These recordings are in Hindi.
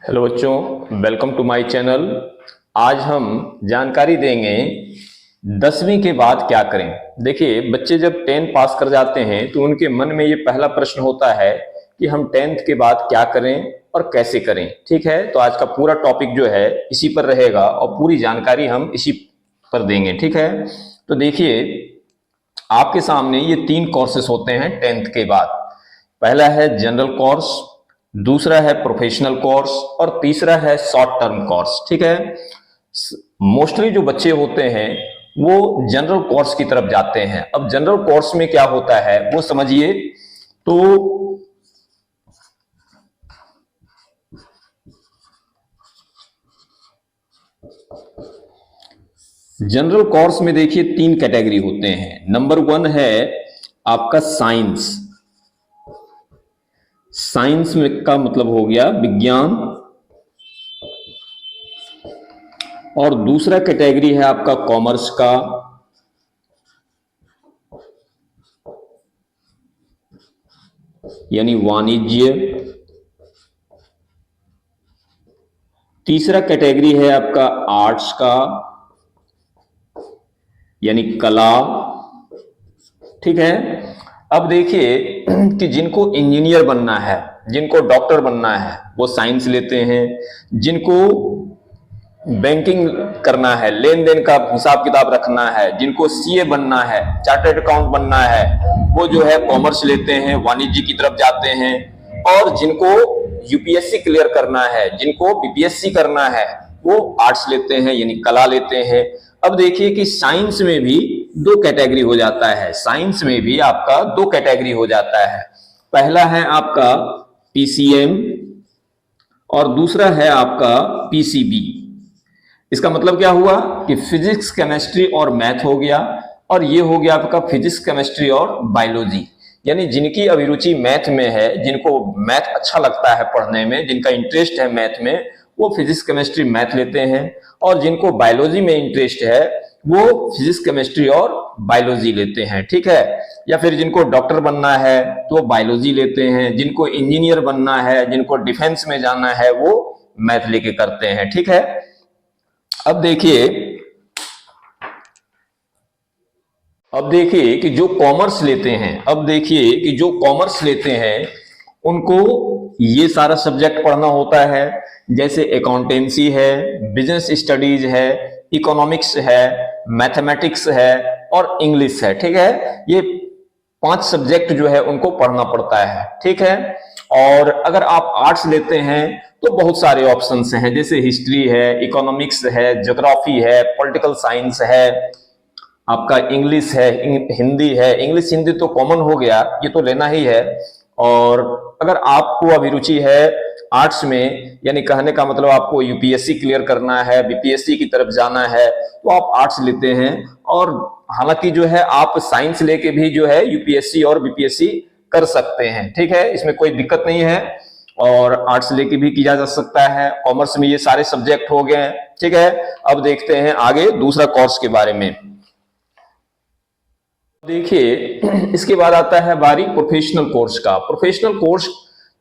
हेलो बच्चों, वेलकम टू माय चैनल। आज हम जानकारी देंगे 10वीं के बाद क्या करें। देखिए, बच्चे जब 10 पास कर जाते हैं तो उनके मन में ये पहला प्रश्न होता है कि हम 10th के बाद क्या करें और कैसे करें। ठीक है, तो आज का पूरा टॉपिक जो है इसी पर रहेगा और पूरी जानकारी हम इसी पर देंगे। ठीक है, तो देखिए आपके सामने ये 3 कोर्सेस होते हैं 10th के बाद। पहला है जनरल कोर्स, दूसरा है प्रोफेशनल कोर्स और तीसरा है शॉर्ट टर्म कोर्स। ठीक है, मोस्टली जो बच्चे होते हैं वो जनरल कोर्स की तरफ जाते हैं। अब जनरल कोर्स में क्या होता है वो समझिए। तो जनरल कोर्स में देखिए 3 कैटेगरी होते हैं। नंबर 1 है आपका साइंस। साइंस में का मतलब हो गया विज्ञान। और दूसरा कैटेगरी है आपका कॉमर्स का, यानी वाणिज्य। तीसरा कैटेगरी है आपका आर्ट्स का, यानी कला। ठीक है, अब देखिए कि जिनको इंजीनियर बनना है, जिनको डॉक्टर बनना है वो साइंस लेते हैं। जिनको बैंकिंग करना है, लेन देन का हिसाब किताब रखना है, जिनको सीए बनना है, चार्टर्ड अकाउंट बनना है, वो जो है कॉमर्स लेते हैं, वाणिज्य की तरफ जाते हैं। और जिनको यूपीएससी क्लियर करना है, जिनको बीपीएससी करना है, वो आर्ट्स लेते हैं, यानी कला लेते हैं। अब देखिए कि साइंस में भी 2 कैटेगरी हो जाता है। साइंस में भी आपका 2 कैटेगरी हो जाता है। पहला है आपका पीसीएम और दूसरा है आपका पीसीबी। इसका मतलब क्या हुआ कि फिजिक्स, केमिस्ट्री और मैथ हो गया, और ये हो गया आपका फिजिक्स, केमिस्ट्री और बायोलॉजी। यानी जिनकी अभिरुचि मैथ में है, जिनको मैथ अच्छा लगता है पढ़ने में, जिनका इंटरेस्ट है मैथ में, वो फिजिक्स, केमिस्ट्री, मैथ लेते हैं। और जिनको बायोलॉजी में इंटरेस्ट है वो फिजिक्स, केमिस्ट्री और बायोलॉजी लेते हैं। ठीक है, या फिर जिनको डॉक्टर बनना है तो वो बायोलॉजी लेते हैं, जिनको इंजीनियर बनना है, जिनको डिफेंस में जाना है, वो मैथ लेके करते हैं। ठीक है, अब देखिए कि जो कॉमर्स लेते हैं, उनको ये सारा सब्जेक्ट पढ़ना होता है। जैसे अकाउंटेंसी है, बिजनेस स्टडीज है, इकोनॉमिक्स है, मैथमेटिक्स है और इंग्लिश है। ठीक है, ये 5 सब्जेक्ट जो है उनको पढ़ना पड़ता है। ठीक है, और अगर आप आर्ट्स लेते हैं तो बहुत सारे ऑप्शंस हैं, जैसे हिस्ट्री है, इकोनॉमिक्स है, ज्योग्राफी है, पॉलिटिकल साइंस है, आपका इंग्लिश है, हिंदी है। इंग्लिश हिंदी तो कॉमन हो गया, ये तो लेना ही है। और अगर आपको अभिरुचि है आर्ट्स में, यानी कहने का मतलब आपको यूपीएससी क्लियर करना है, बीपीएससी की तरफ जाना है, तो आप आर्ट्स लेते हैं। और हालांकि जो है आप साइंस लेके भी जो है यूपीएससी और बीपीएससी कर सकते हैं। ठीक है, इसमें कोई दिक्कत नहीं है, और आर्ट्स लेके भी किया जा सकता है। कॉमर्स में ये सारे सब्जेक्ट हो गए हैं। ठीक है, अब देखते हैं आगे दूसरा कोर्स के बारे में। देखिए इसके बाद आता है बारी प्रोफेशनल कोर्स का। प्रोफेशनल कोर्स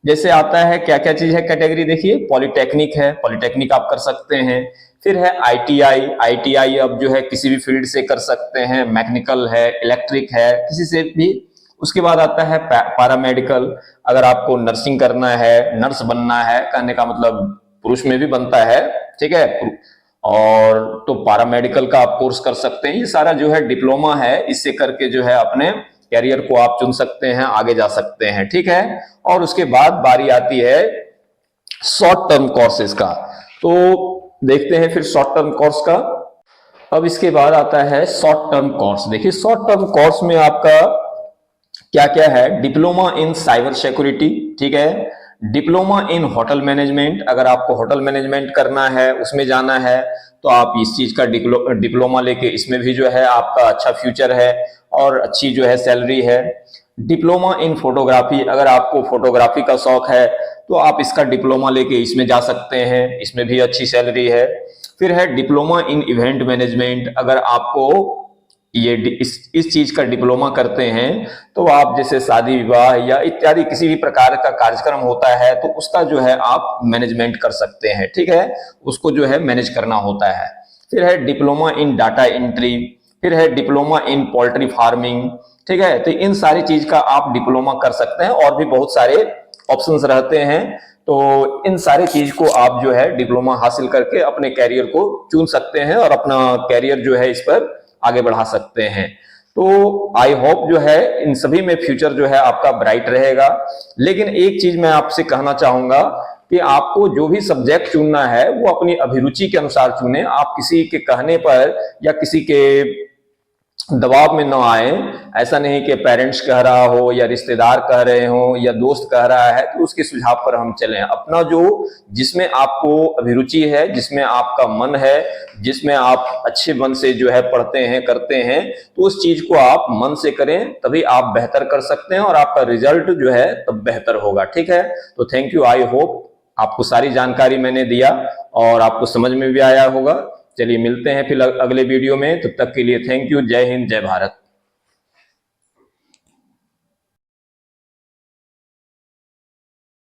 जैसे आता है, क्या क्या चीज है कैटेगरी, देखिए पॉलिटेक्निक है, पॉलिटेक्निक आप कर सकते हैं। फिर है आईटीआई, आईटीआई अब जो है किसी भी फील्ड से कर सकते हैं, मैकेनिकल है, इलेक्ट्रिक है, किसी से भी। उसके बाद आता है पैरामेडिकल, अगर आपको नर्सिंग करना है, नर्स बनना है, कहने का मतलब पुरुष में भी बनता है। ठीक है, और तो पैरामेडिकल का आप कोर्स कर सकते हैं। ये सारा जो है डिप्लोमा है, इससे करके जो है अपने कैरियर को आप चुन सकते हैं, आगे जा सकते हैं। ठीक है, और उसके बाद बारी आती है शॉर्ट टर्म कोर्सेज का। तो देखते हैं फिर शॉर्ट टर्म कोर्स का। अब इसके बाद आता है शॉर्ट टर्म कोर्स। देखिए शॉर्ट टर्म कोर्स में आपका क्या क्या है, डिप्लोमा इन साइबर सिक्योरिटी। ठीक है, डिप्लोमा इन होटल मैनेजमेंट, अगर आपको होटल मैनेजमेंट करना है, उसमें जाना है, तो आप इस चीज का डिप्लोमा लेके इसमें भी जो है आपका अच्छा फ्यूचर है और अच्छी जो है सैलरी है। डिप्लोमा इन फोटोग्राफी, अगर आपको फोटोग्राफी का शौक है तो आप इसका डिप्लोमा लेके इसमें जा सकते हैं, इसमें भी अच्छी सैलरी है। फिर है डिप्लोमा इन इवेंट मैनेजमेंट, अगर आपको इस चीज का डिप्लोमा करते हैं तो आप जैसे शादी विवाह या इत्यादि किसी भी प्रकार का कार्यक्रम होता है तो उसका जो है आप मैनेजमेंट कर सकते हैं, ठीक है, उसको जो है मैनेज करना होता है। फिर है डिप्लोमा इन डाटा एंट्री, फिर है डिप्लोमा इन पोल्ट्री फार्मिंग, ठीक है। तो इन सारी चीज का आप डिप्लोमा कर सकते हैं और भी बहुत सारे ऑप्शंस रहते हैं। तो इन सारी चीज को आप जो है डिप्लोमा हासिल करके अपने कैरियर को चुन सकते हैं और अपना कैरियर जो है इस पर आगे बढ़ा सकते हैं। तो आई होप जो है इन सभी में फ्यूचर जो है आपका ब्राइट रहेगा। लेकिन एक चीज मैं आपसे कहना चाहूंगा कि आपको जो भी सब्जेक्ट चुनना है वो अपनी अभिरुचि के अनुसार चुने। आप किसी के कहने पर या किसी के दबाव में न आए। ऐसा नहीं कि पेरेंट्स कह रहा हो या रिश्तेदार कह रहे हो या दोस्त कह रहा है तो उसके सुझाव पर हम चलें। अपना जो जिसमें आपको अभिरुचि है, जिसमें आपका मन है, जिसमें आप अच्छे मन से जो है पढ़ते हैं करते हैं, तो उस चीज को आप मन से करें, तभी आप बेहतर कर सकते हैं और आपका रिजल्ट जो है तब बेहतर होगा, ठीक है। तो थैंक यू। आई होप आपको सारी जानकारी मैंने दिया और आपको समझ में भी आया होगा। चलिए मिलते हैं फिर अगले वीडियो में, तब तक के लिए थैंक यू। जय हिंद, जय भारत।